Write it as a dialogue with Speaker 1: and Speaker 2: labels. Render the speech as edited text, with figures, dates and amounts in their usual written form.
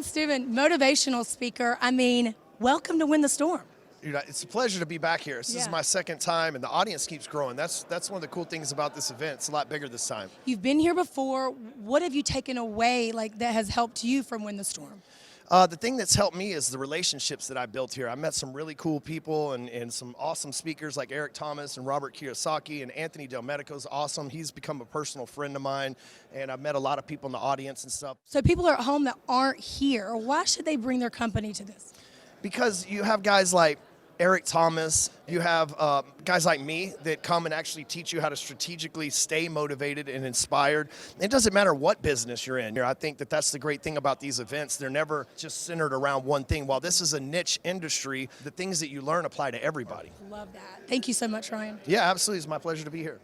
Speaker 1: Ryan Stewman, motivational speaker. I mean, welcome to Win the Storm.
Speaker 2: Dude, it's a pleasure to be back here. This is my second time, and the audience keeps growing. That's one of the cool things about this event. It's a lot bigger this time.
Speaker 1: You've been here before. What have you taken away that has helped you from Win the Storm?
Speaker 2: The thing that's helped me is the relationships that I built here. I met some really cool people and some awesome speakers like Eric Thomas and Robert Kiyosaki, and Anthony Del Medico's awesome. He's become a personal friend of mine, and I've met a lot of people in the audience and stuff.
Speaker 1: So people are at home that aren't here. Why should they bring their company to this?
Speaker 2: Because you have guys like Eric Thomas, you have guys like me that come and actually teach you how to strategically stay motivated and inspired. It doesn't matter what business you're in. I think that that's the great thing about these events. They're never just centered around one thing. While this is a niche industry, the things that you learn apply to everybody.
Speaker 1: Love that. Thank you so much, Ryan.
Speaker 2: Yeah, absolutely. It's my pleasure to be here.